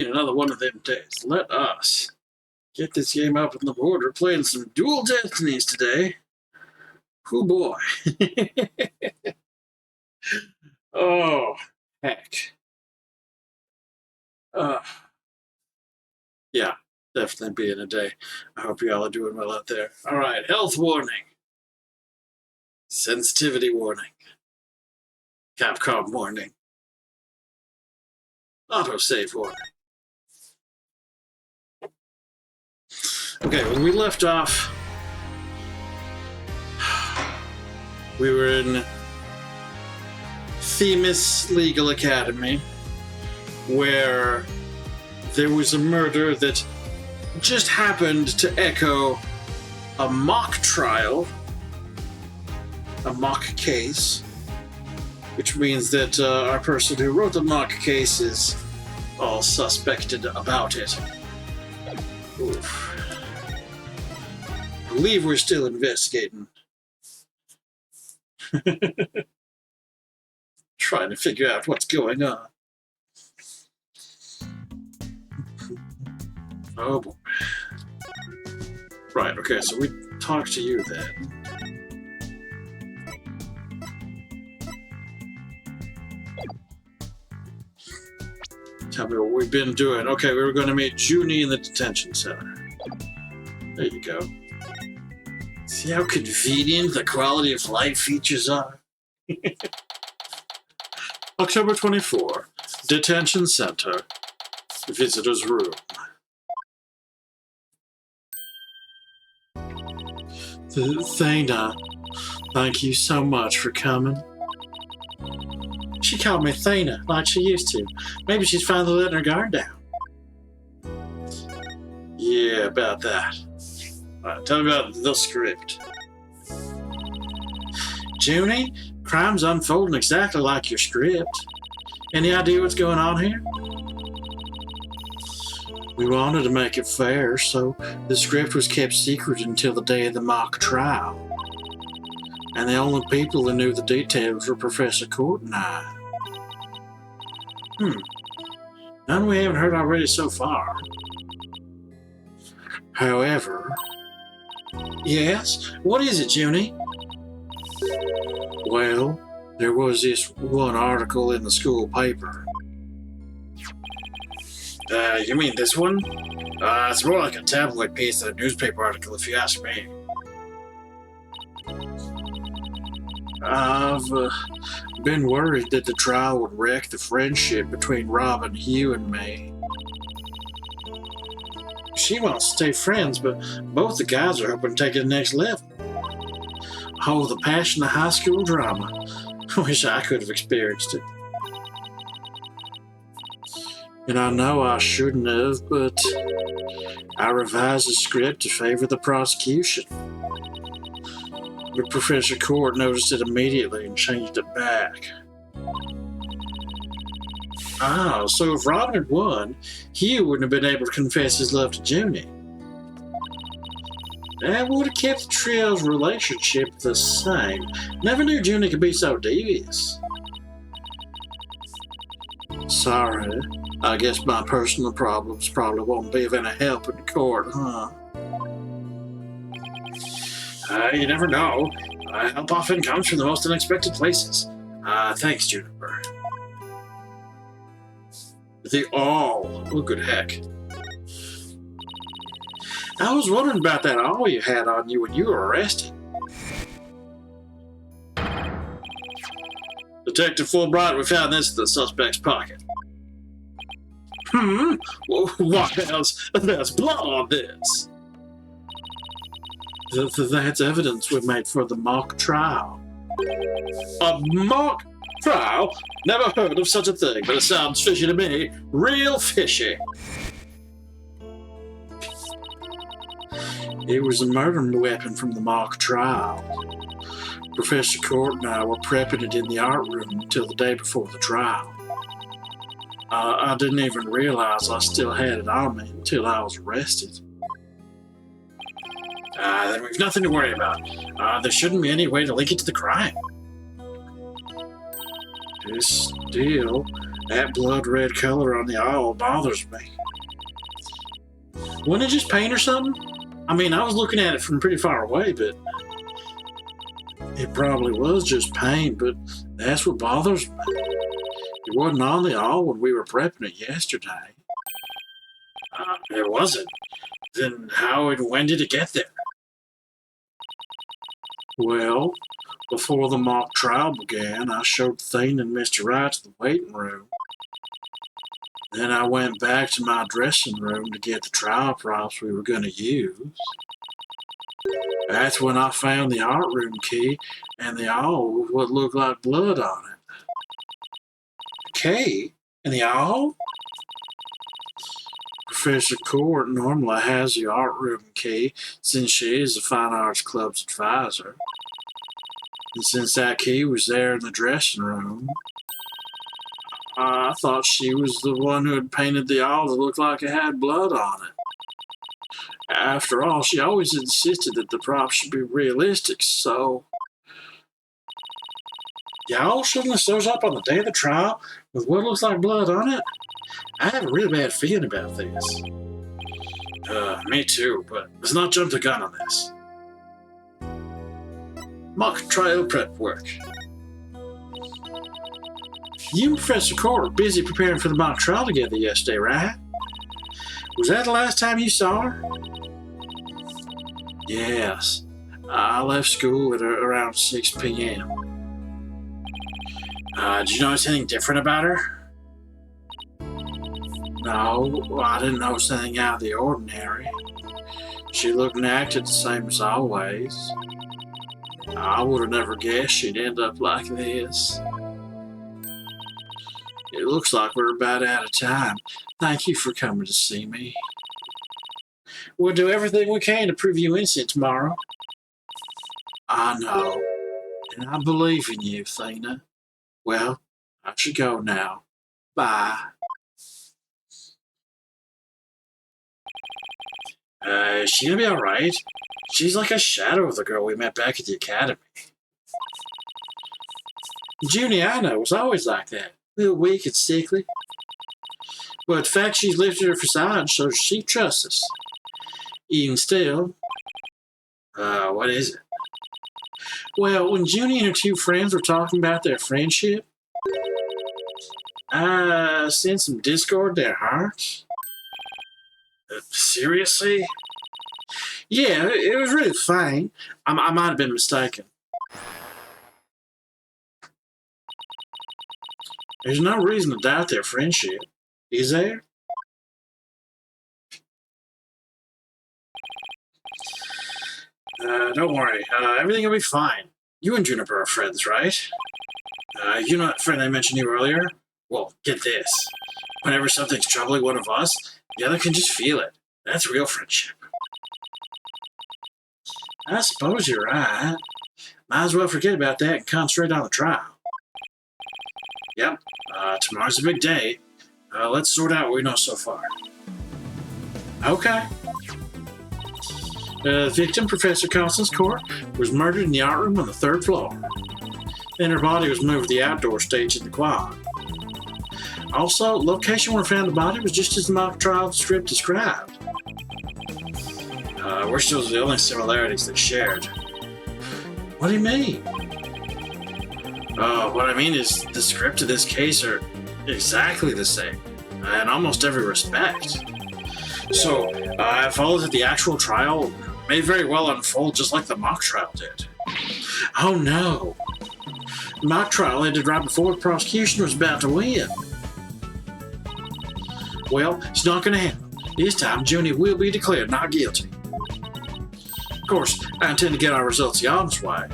been another one of them days. Let us get this game up on the board. We're playing some dual Destinies today. Oh boy. Oh, heck. Yeah, definitely being a day. I hope you all are doing well out there. All right, health warning. Sensitivity warning. Capcom warning. Autosave warning. Okay, when we left off, we were in Themis Legal Academy, where there was a murder that just happened to echo a mock trial, a mock case, which means that our person who wrote the mock case is all suspected about it. Oof. I believe we're still investigating. Trying to figure out what's going on. Oh boy. Right, okay, so we talked to you then. Tell me what we've been doing. Okay, we were going to meet Junie in the detention center. There you go. See how convenient the quality of life features are? October 24, detention center, visitor's room. Thana, thank you so much for coming. She called me Thana, like she used to. Maybe she's finally letting her guard down. Yeah, about that. All right, tell me about the script. Junie, crime's unfolding exactly like your script. Any idea what's going on here? We wanted to make it fair, so the script was kept secret until the day of the mock trial. And the only people who knew the details were Professor Court and I. None we haven't heard already so far. However... Yes? What is it, Junie? Well, there was this one article in the school paper. You mean this one? It's more like a tabloid piece than a newspaper article, if you ask me. I've been worried that the trial would wreck the friendship between Robin, Hugh, and me. She wants to stay friends, but both the guys are hoping to take it to the next level. Oh, the passion of high school drama. Wish I could have experienced it. And I know I shouldn't have, but I revised the script to favor the prosecution. But Professor Court noticed it immediately and changed it back. Ah, so if Robin had won, Hugh wouldn't have been able to confess his love to Junie. That would have kept the trio's relationship the same. Never knew Junie could be so devious. Sorry, I guess my personal problems probably won't be of any help in court, huh? You never know. Help often comes from the most unexpected places. Thanks, Juniper. Oh, good heck. I was wondering about that awl you had on you when you were arrested. Detective Fulbright, we found this in the suspect's pocket. What else? There's blood on this. That's evidence we made for the mock trial. A mock trial? Never heard of such a thing, but it sounds fishy to me. Real fishy. It was a murder weapon from the mock trial. Professor Court and I were prepping it in the art room until the day before the trial. I didn't even realize I still had it on me until I was arrested. Then we've nothing to worry about. There shouldn't be any way to link it to the crime. Still, That blood red color on the owl bothers me. Wasn't it just paint or something? I mean, I was looking at it from pretty far away, but it probably was just paint, but that's what bothers me. It wasn't on the owl when we were prepping it yesterday. It wasn't. Then how and when did it get there? Well, before the mock trial began, I showed Thane and Mr. Wright to the waiting room. Then I went back to my dressing room to get the trial props we were going to use. That's when I found the art room key and the owl with what looked like blood on it. Key? And the owl? Professor Court normally has the art room key since she is the Fine Arts Club's advisor. And since that key was there in the dressing room, I thought she was the one who had painted the owl that looked like it had blood on it. After all, she always insisted that the props should be realistic, so the owl suddenly shows up on the day of the trial with what looks like blood on it? I have a real bad feeling about this. Me too, but let's not jump the gun on this. Mock trial prep work. You and Professor Court were busy preparing for the mock trial together yesterday, right? Was that the last time you saw her? Yes. I left school at around 6 p.m. Did you notice anything different about her? No, I didn't notice anything out of the ordinary. She looked and acted the same as always. I would have never guessed she'd end up like this. It looks like we're about out of time. Thank you for coming to see me. We'll do everything we can to prove you innocent tomorrow. I know, and I believe in you, Thena. Well, I should go now. Bye. Is she gonna be alright? She's like a shadow of the girl we met back at the academy. Junie, I know, was always like that. A little weak and sickly. But the fact she's lifted her facade shows she trusts us. Even still, what is it? Well, when Junie and her two friends were talking about their friendship, I sensed some discord in their hearts. Seriously? Yeah, it was really fine. I might have been mistaken. There's no reason to doubt their friendship, is there? Don't worry. Everything will be fine. You and Juniper are friends, right? You know that friend I mentioned you earlier? Well, get this. Whenever something's troubling one of us, the other can just feel it. That's real friendship. I suppose you're right. Might as well forget about that and concentrate on the trial. Yep, tomorrow's a big day. Let's sort out what we know so far. Okay. The victim, Professor Constance Court, was murdered in the art room on the 3rd floor. Then her body was moved to the outdoor stage in the quad. Also, location where we found the body was just as the mock trial script described. We're still the only similarities they shared. What do you mean? What I mean is the script of this case are exactly the same, in almost every respect. So, it follows that the actual trial may very well unfold just like the mock trial did. Oh no! The mock trial ended right before the prosecution was about to win. Well, it's not going to happen. This time, Junie will be declared not guilty. Of course, I intend to get our results the honest way.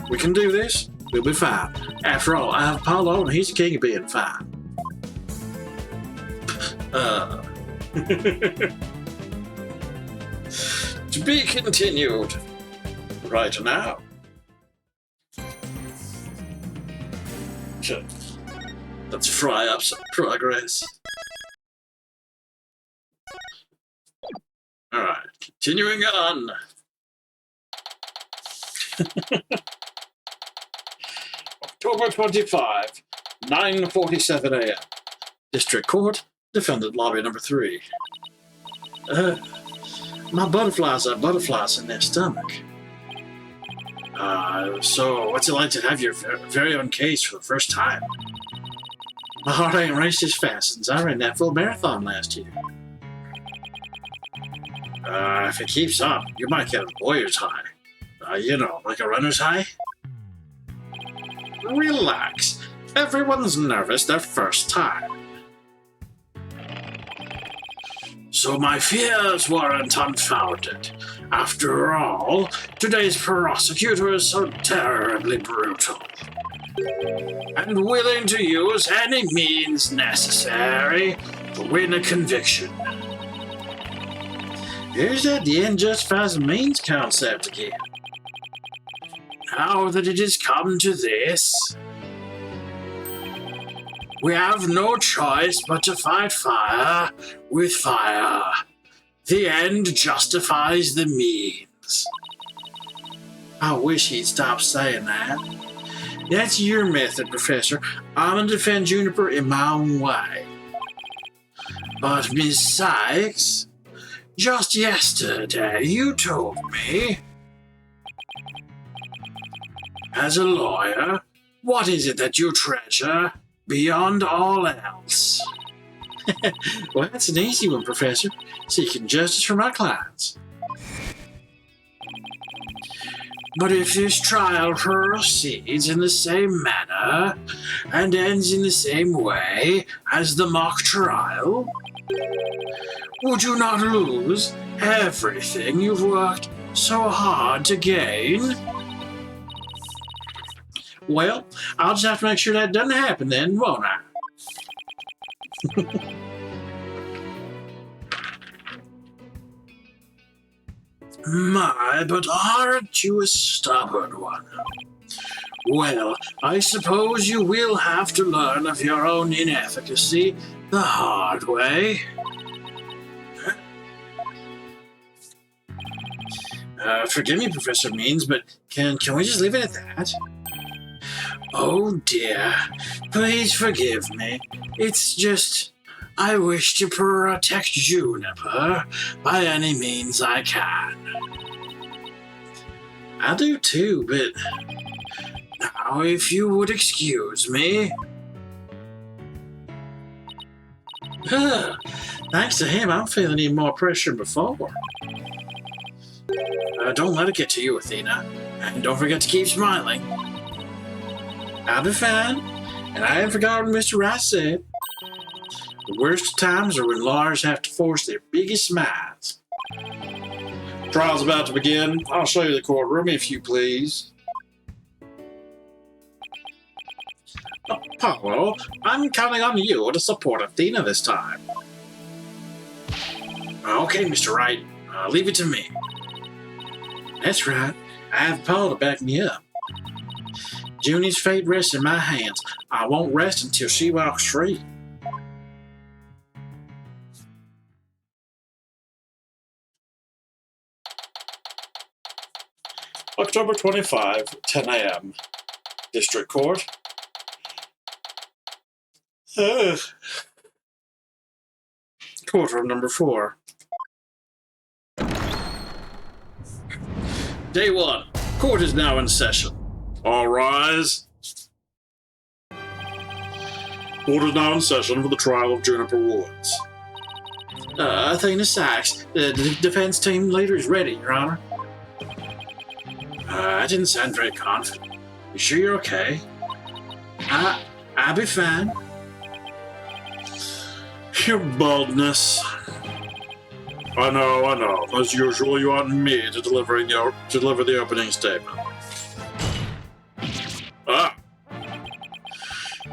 We can do this. We'll be fine. After all, I have Apollo, and he's the king of being fine. To be continued. Right now. Sure. Let's fry up some progress. Alright, continuing on. October 25, 9:47 a.m. District Court, Defendant Lobby number 3. My butterflies are butterflies in their stomach. So what's it like to have your very own case for the first time? My heart ain't raced as fast since I ran that full marathon last year. If it keeps up, you might get a lawyer's high. Like a runner's high. Relax. Everyone's nervous their first time. So my fears weren't unfounded. After all, today's prosecutor is so terribly brutal. And willing to use any means necessary to win a conviction. Here's that the end justifies the means concept again. Now that it has come to this, we have no choice but to fight fire with fire. The end justifies the means. I wish he'd stop saying that. That's your method, Professor. I'm gonna defend Juniper in my own way. But Miss Sykes, just yesterday you told me, as a lawyer, what is it that you treasure beyond all else? Well, that's an easy one, Professor. Seeking justice for my clients. But if this trial proceeds in the same manner and ends in the same way as the mock trial, would you not lose everything you've worked so hard to gain? Well, I'll just have to make sure that doesn't happen then, won't I? My, but aren't you a stubborn one? Well, I suppose you will have to learn of your own inefficacy the hard way. Forgive me, Professor Means, but can we just leave it at that? Oh dear, please forgive me. It's just, I wish to protect Juniper by any means I can. I do too, but now if you would excuse me. Thanks to him, I'm feeling even more pressure than before. Don't let it get to you, Athena. And don't forget to keep smiling. I'll be fine, and I haven't forgotten what Mr. Rice said. The worst times are when lawyers have to force their biggest smiles. Trial's about to begin. I'll show you the courtroom, if you please. Apollo, I'm counting on you to support Athena this time. Okay, Mr. Wright, leave it to me. That's right. I have Paul to back me up. Junie's fate rests in my hands. I won't rest until she walks free. October 25, 10 a.m. District Court. Courtroom number 4. Day 1. Court is now in session. All rise. Court is now in session for the trial of Juniper Woods. Athena Sykes, the defense team leader is ready, Your Honor. I didn't sound very confident. You sure you're okay? I'll be fine. Your baldness. I know. As usual, you want me to deliver the opening statement.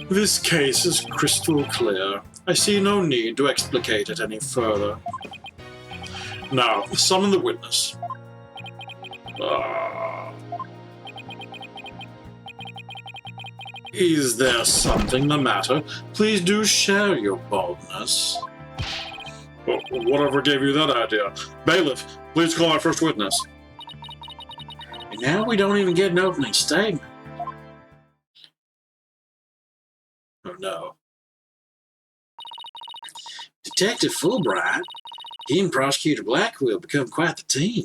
This case is crystal clear. I see no need to explicate it any further. Now, summon the witness. Is there something the matter? Please do share your boldness. Well, whatever gave you that idea? Bailiff, please call our first witness. And now we don't even get an opening statement. Detective Fulbright, he and Prosecutor Blackwell become quite the team.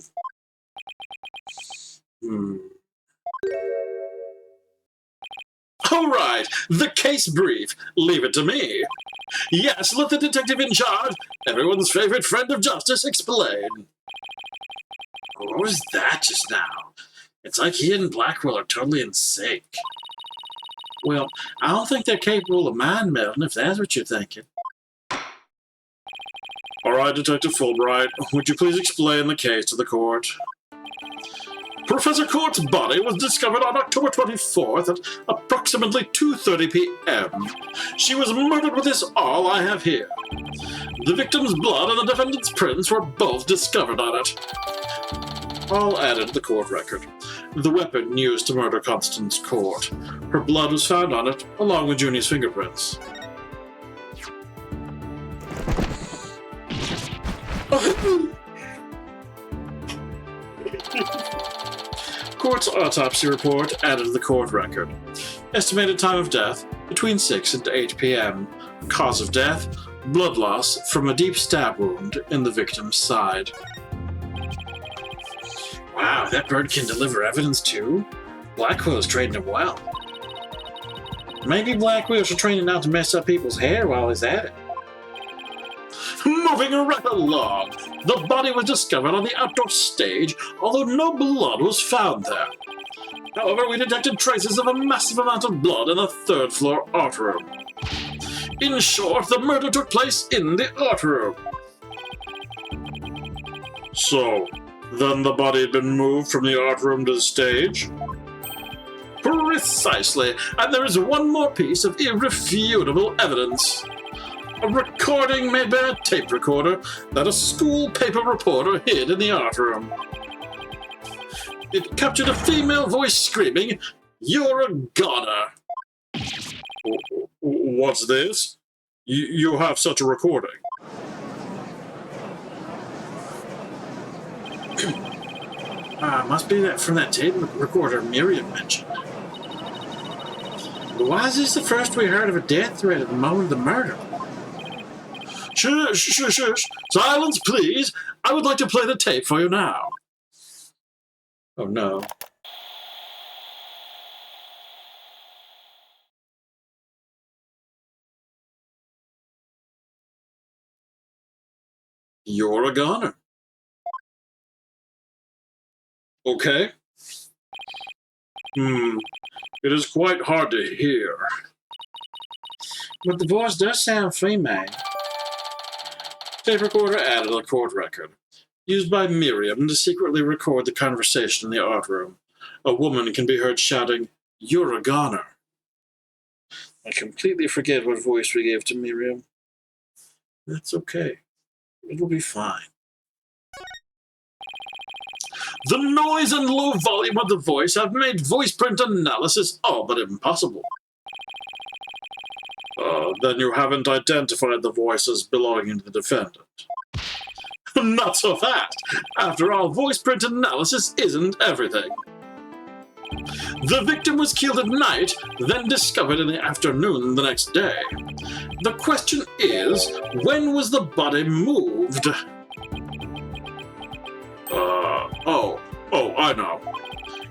All right, the case brief. Leave it to me. Yes, let the detective in charge, everyone's favorite friend of justice, explain. What was that just now? It's like he and Blackwell are totally in sync. Well, I don't think they're capable of mind melding, if that's what you're thinking. All right, Detective Fulbright, would you please explain the case to the court? Professor Court's body was discovered on October 24th at approximately 2:30 p.m. She was murdered with this all I have here. The victim's blood and the defendant's prints were both discovered on it. All added to the court record. The weapon used to murder Constance Court. Her blood was found on it, along with Junie's fingerprints. Court's autopsy report added to the court record. Estimated time of death, between 6 and 8 p.m. Cause of death, blood loss from a deep stab wound in the victim's side. Wow, that bird can deliver evidence too? Blackwell's trading it well. Maybe Blackwell should train it not to mess up people's hair while he's at it. Moving right along, the body was discovered on the outdoor stage, although no blood was found there. However, we detected traces of a massive amount of blood in the third-floor art room. In short, the murder took place in the art room. So, then the body had been moved from the art room to the stage? Precisely, and there is one more piece of irrefutable evidence. A recording made by a tape recorder that a school paper reporter hid in the art room. It captured a female voice screaming, "You're a goner." What's this? You have such a recording? Must be that from that tape recorder Miriam mentioned. Why is this the first we heard of a death threat at the moment of the murder? Shush, shush, shush. Silence, please. I would like to play the tape for you now. Oh, no. You're a goner. Okay. It is quite hard to hear. But the voice does sound female. Tape recorder added to the court record. Used by Miriam to secretly record the conversation in the art room. A woman can be heard shouting, "You're a goner." I completely forget what voice we gave to Miriam. That's okay. It'll be fine. The noise and low volume of the voice have made voice print analysis all but impossible. Then you haven't identified the voice as belonging to the defendant. Not so fast. After all, voice print analysis isn't everything. The victim was killed at night, then discovered in the afternoon the next day. The question is, when was the body moved? I know.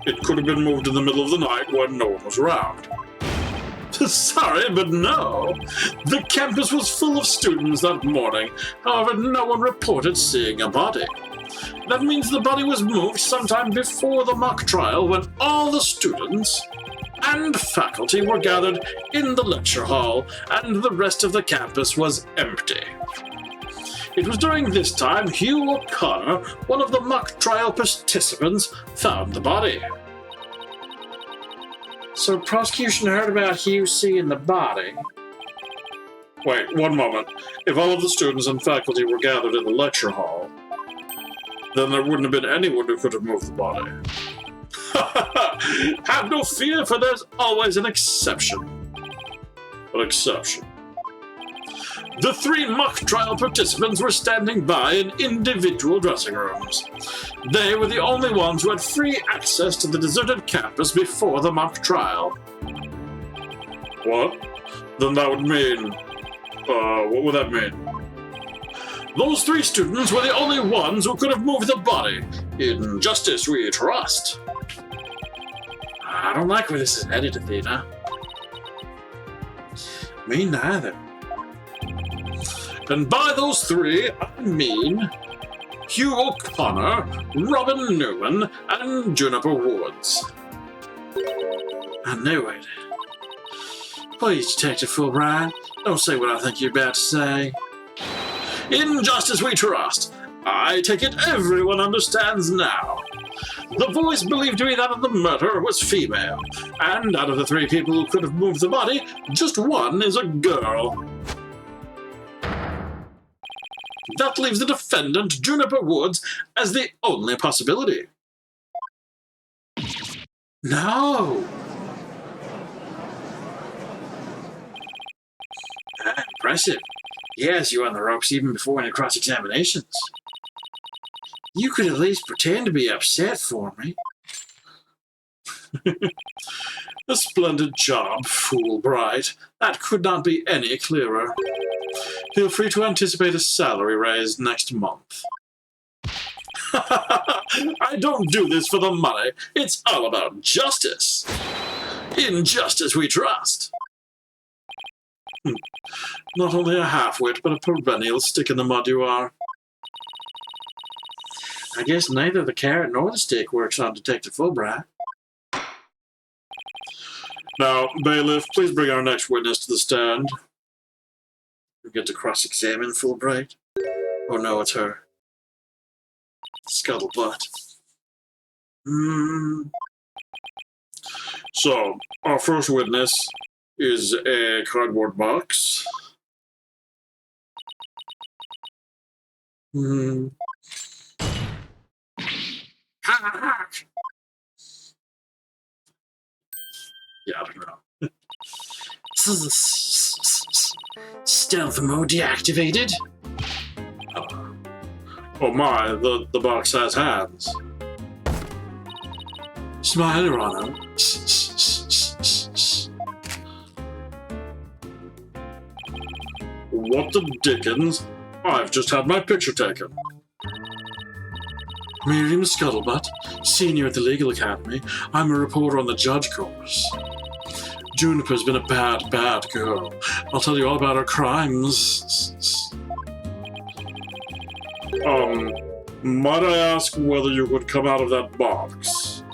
It could have been moved in the middle of the night when no one was around. Sorry, but no. The campus was full of students that morning. However, no one reported seeing a body. That means the body was moved sometime before the mock trial when all the students and faculty were gathered in the lecture hall and the rest of the campus was empty. It was during this time Hugh O'Connor, one of the mock trial participants, found the body. So prosecution heard about Hugh seeing the body. Wait, one moment. If all of the students and faculty were gathered in the lecture hall, then there wouldn't have been anyone who could have moved the body. Have no fear, for there's always an exception. An exception. The 3 mock trial participants were standing by in individual dressing rooms. They were the only ones who had free access to the deserted campus before the mock trial. What? Then that would mean... what would that mean? Those 3 students were the only ones who could have moved the body. In justice we trust. I don't like where this is headed, Athena. Me neither. And by those 3, I mean Hugh O'Connor, Robin Newman, and Juniper Woods. I knew it. Please, Detective Fulbright, don't say what I think you're about to say. In justice we trust. I take it everyone understands now. The voice believed to be that of the murderer was female, and out of the 3 people who could have moved the body, just one is a girl. That leaves the defendant, Juniper Woods, as the only possibility. No! Impressive. He has you on the ropes even before any cross-examinations. You could at least pretend to be upset for me. A splendid job, Fulbright. That could not be any clearer. Feel free to anticipate a salary raise next month. I don't do this for the money. It's all about justice. In justice we trust. Not only a half-wit, but a perennial stick in the mud you are. I guess neither the carrot nor the stick works on Detective Fulbright. Now, bailiff, please bring our next witness to the stand. We get to cross-examine Fulbright. Oh no, it's her. Scuttlebutt. So, our first witness is a cardboard box. Yeah, I don't know. Stealth mode deactivated. Oh my, the box has hands. Smile, Rano. What the dickens? I've just had my picture taken. Miriam Scuttlebutt, senior at the Legal Academy. I'm a reporter on the judge course. Juniper's been a bad, bad girl. I'll tell you all about her crimes. Might I ask whether you would come out of that box?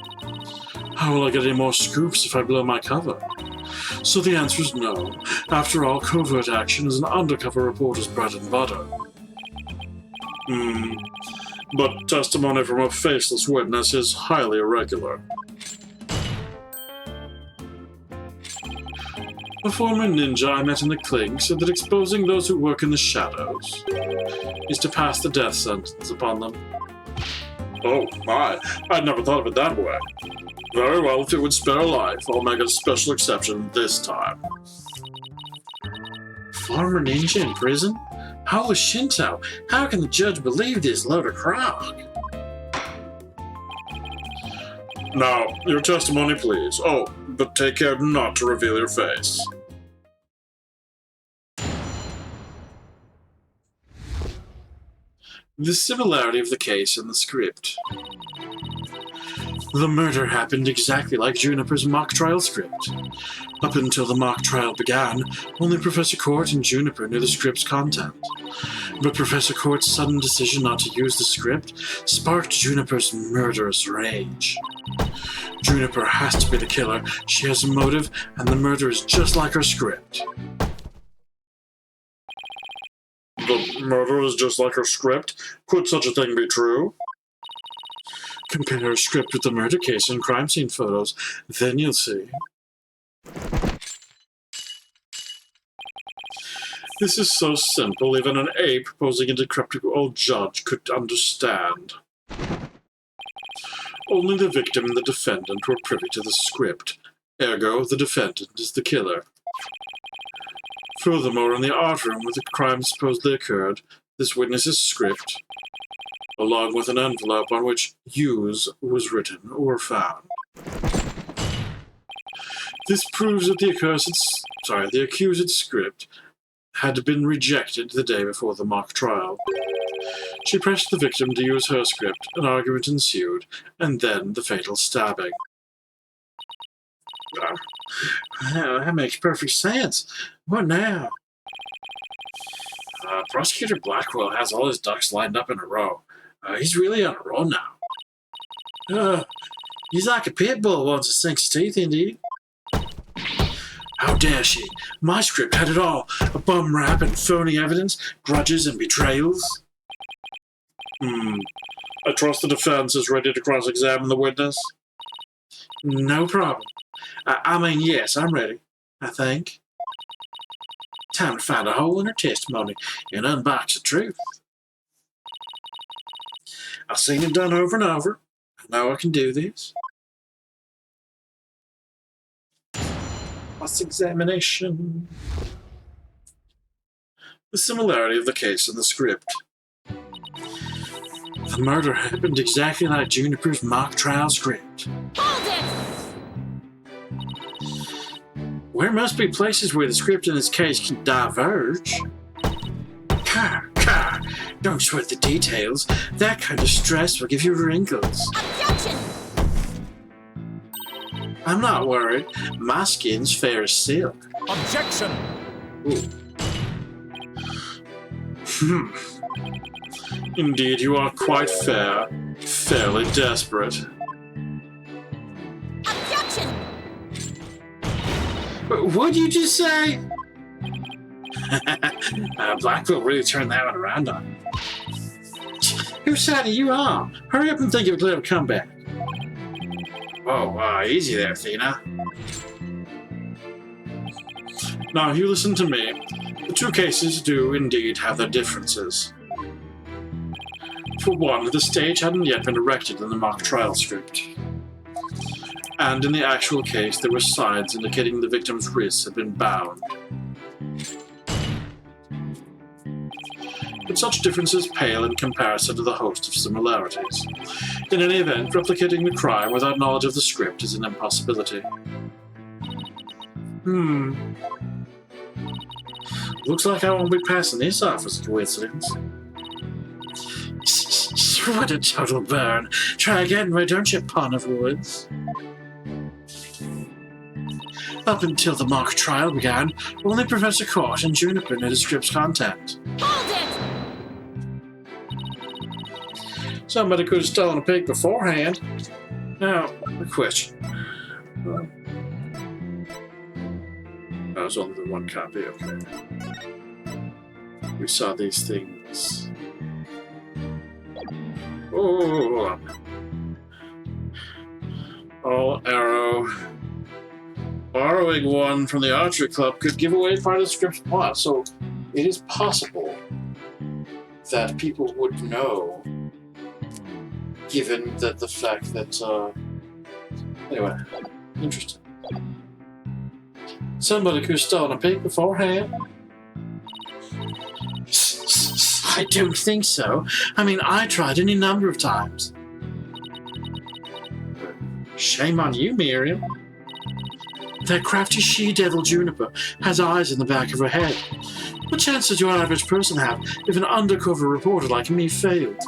How will I get any more scoops if I blow my cover? So the answer is no. After all, covert action is an undercover reporter's bread and butter. But testimony from a faceless witness is highly irregular. A former ninja I met in the clink said that exposing those who work in the shadows is to pass the death sentence upon them. Oh my, I'd never thought of it that way. Very well, if it would spare a life, I'll make a special exception this time. Former ninja in prison? How was Shinto? How can the judge believe this load of crock? Now, your testimony, please. Oh, but take care not to reveal your face. The similarity of the case and the script. The murder happened exactly like Juniper's mock trial script. Up until the mock trial began, only Professor Court and Juniper knew the script's content. But Professor Court's sudden decision not to use the script sparked Juniper's murderous rage. Juniper has to be the killer. She has a motive, and the murder is just like her script. The murder is just like her script? Could such a thing be true? Compare her script with the murder case and crime scene photos, then you'll see. This is so simple, even an ape posing a decrepit old judge could understand. Only the victim and the defendant were privy to the script. Ergo, the defendant is the killer. Furthermore, in the art room where the crime supposedly occurred, this witness's script, along with an envelope on which "use" was written or found. This proves that the accused script had been rejected the day before the mock trial. She pressed the victim to use her script, an argument ensued, and then the fatal stabbing. That makes perfect sense. What now? Prosecutor Blackwell has all his ducks lined up in a row. He's really on a roll now. He's like a pit bull once it sinks his teeth, indeed. How dare she? My script had it all. A bum rap and phony evidence, grudges and betrayals. I trust the defense is ready to cross-examine the witness. No problem. I mean, yes, I'm ready, I think. Time to find a hole in her testimony and unbox the truth. I've seen it done over and over. I know I can do this. Cross-examination. The similarity of the case and the script. The murder happened exactly like Juniper's mock trial script. Hold it! There must be places where the script in this case can diverge. Don't sweat the details. That kind of stress will give you wrinkles. Objection! I'm not worried. My skin's fair as silk. Objection! Indeed, you are quite fair. Fairly desperate. Objection! What'd you just say? Blackwell really turned that one around on you. Whose side are you on? Hurry up and think of a clever comeback. Oh, easy there, Athena. Now, you listen to me. The two cases do indeed have their differences. For one, the stage hadn't yet been erected in the mock trial script. And in the actual case, there were signs indicating the victim's wrists had been bound. But such differences pale in comparison to the host of similarities. In any event, replicating the crime without knowledge of the script is an impossibility. Looks like I won't be passing this off as a coincidence. What a total burn. Try again, why don't you, Pawn of Woods? Up until the mock trial began, only Professor Court and Juniper knew the script's content. Hold it! Somebody could have stolen a pig beforehand. Now, a question. That was only the one copy, okay. We saw these things. Oh, arrow. Borrowing one from the archery club could give away part of the script's plot, so it is possible that people would know, given that the fact that, anyway, interesting. Somebody could have stolen a pig beforehand. I don't think so. I mean, I tried any number of times. Shame on you, Miriam. That crafty she-devil Juniper has eyes in the back of her head. What chance does your average person have if an undercover reporter like me failed?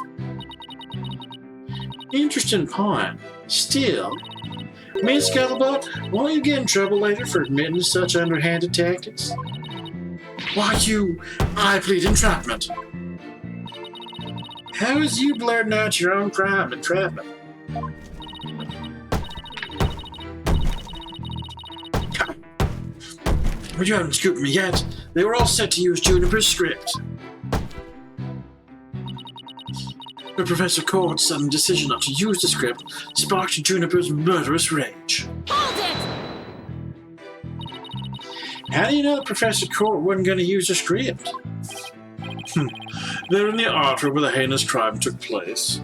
Interesting point. Still, Miss Scuttlebutt, won't you get in trouble later for admitting to such underhanded tactics? Why, I plead entrapment. How is you blurting out your own crime, entrapment? But you haven't scooped me yet. They were all set to use Juniper's script. But Professor Court's sudden decision not to use the script sparked Juniper's murderous rage. Hold it! How do you know that Professor Court wasn't going to use the script? There in the artery where the heinous crime took place.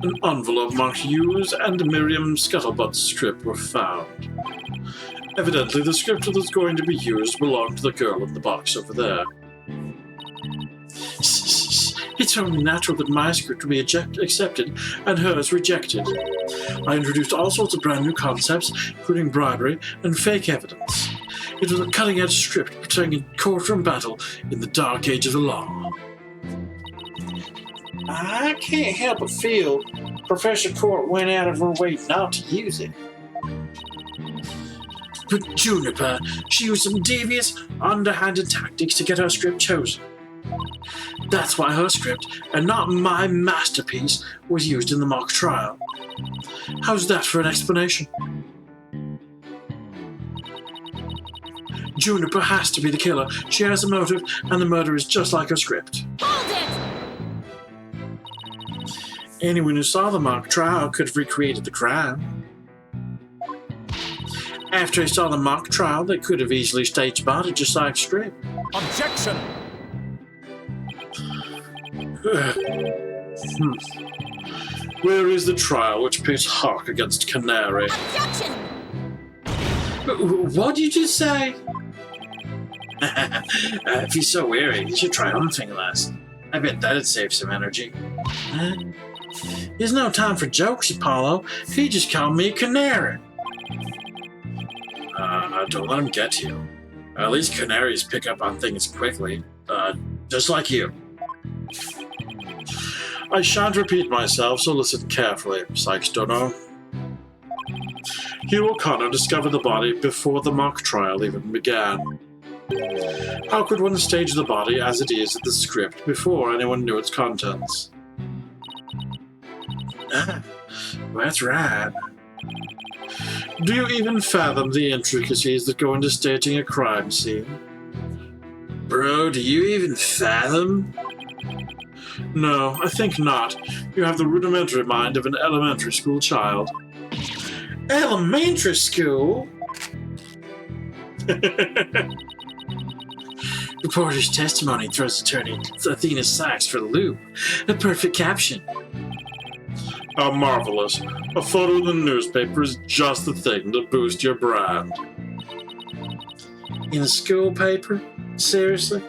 An envelope marked Hughes and Miriam Scuttlebutt's script were found. Evidently, the script that was going to be used belonged to the girl in the box over there. It's only natural that my script would be accepted and hers rejected. I introduced all sorts of brand new concepts, including bribery and fake evidence. It was a cutting-edge script portraying a courtroom battle in the dark age of the law. I can't help but feel Professor Court went out of her way not to use it. But Juniper, she used some devious, underhanded tactics to get her script chosen. That's why her script, and not my masterpiece, was used in the mock trial. How's that for an explanation? Juniper has to be the killer. She has a motive, and the murder is just like her script. Hold it! Anyone who saw the mock trial could have recreated the crime. After they saw the mock trial, they could have easily staged body just like script. Objection! Where is the trial which pits Hawk against Canary? Objection! What did you just say? If he's so weary, he should try humping less. I bet that'd save some energy. There's no time for jokes, Apollo. He just called me a canary. Don't let him get to you. At least canaries pick up on things quickly. Just like you. I shan't repeat myself, so listen carefully, Sykes Dono. Hugh O'Connor discovered the body before the mock trial even began. How could one stage the body as it is in the script before anyone knew its contents? That's right. Do you even fathom the intricacies that go into staging a crime scene? Bro, do you even fathom? No, I think not. You have the rudimentary mind of an elementary school child. Elementary school? Reporter's testimony throws attorney Athena Sykes for the loop. A perfect caption. How marvelous. A photo in the newspaper is just the thing to boost your brand. In a school paper? Seriously?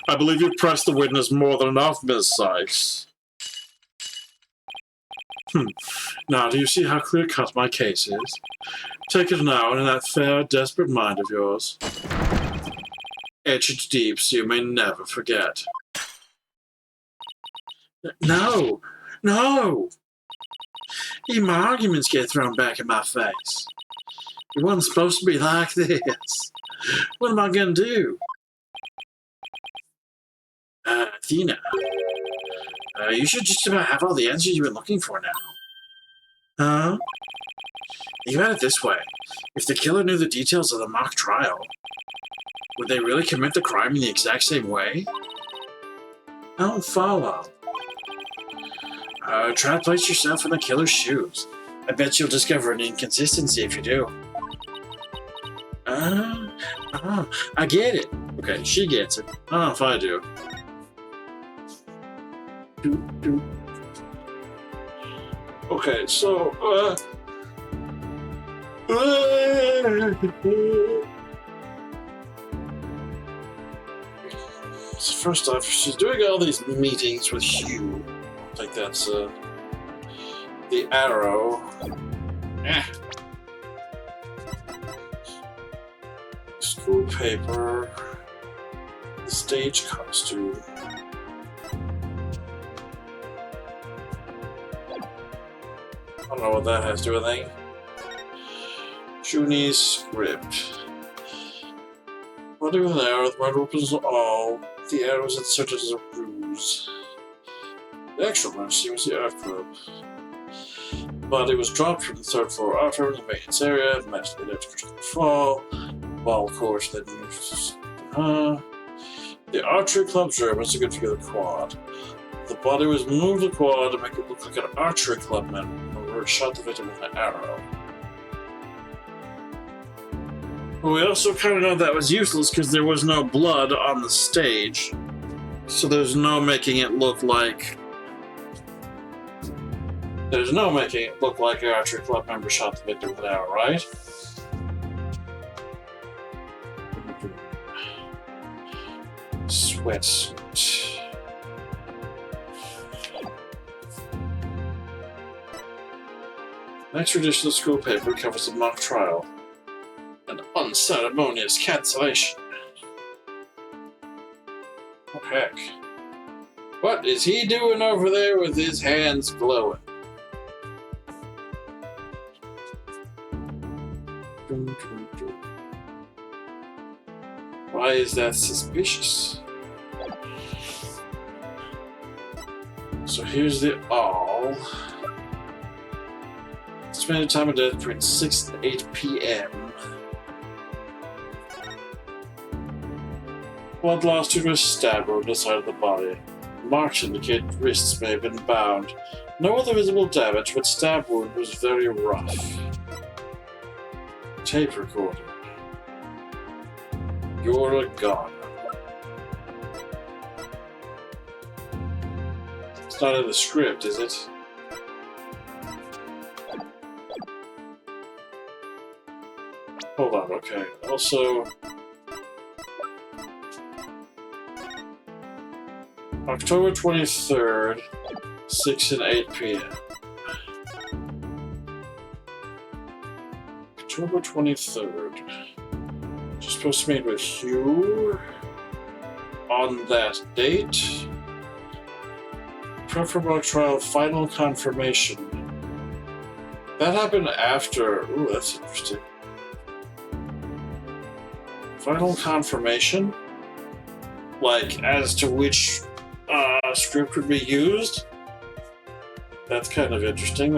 I believe you've pressed the witness more than enough, Miss Sykes. Now, do you see how clear-cut my case is? Take it now, and in that fair, desperate mind of yours. Etch it deep so you may never forget. No! No! Even my arguments get thrown back in my face. It wasn't supposed to be like this. What am I gonna do? Athena. You should just about have all the answers you've been looking for now. Huh? Think about it this way. If the killer knew the details of the mock trial, would they really commit the crime in the exact same way? I don't follow. Try to place yourself in the killer's shoes. I bet you'll discover an inconsistency if you do. I get it. Okay, she gets it. I don't know if I do. Okay, so, so first off, she's doing all these meetings with Hugh. I think that's, the arrow. School paper. The stage costume. I don't know what that has to do with anything. Junie's script. What do with an arrow? The murder opens all. The arrow is inserted as a ruse. The actual murder scene was the art club. The body was dropped from the third floor art room in the maintenance area. Matched the electrical fall. Ball court then the archery club's room was to get together quad. The body was moved to the quad to make it look like an archery club member shot the victim with an arrow. But we also kind of know that was useless because there was no blood on the stage. So there's no making it look like... There's no making it look like an archery club member shot the victim with an arrow, right? Sweatsuit. Next traditional school paper covers a mock trial. An unceremonious cancellation. Oh heck. What is he doing over there with his hands glowing? Why is that suspicious? So here's the all. Estimated time of death between 6 and 8 p.m. Blood loss due to a stab wound on the side of the body. Marks indicate wrists may have been bound. No other visible damage, but stab wound was very rough. Tape recorder. You're a goner. It's not in the script, is it? Hold on, okay. Also, October 23rd, 6 and 8 p.m. October 23rd. Just supposed to meet with Hugh on that date. Preferable trial final confirmation. That happened after. Ooh, that's interesting. Final confirmation? Like, as to which script would be used? That's kind of interesting.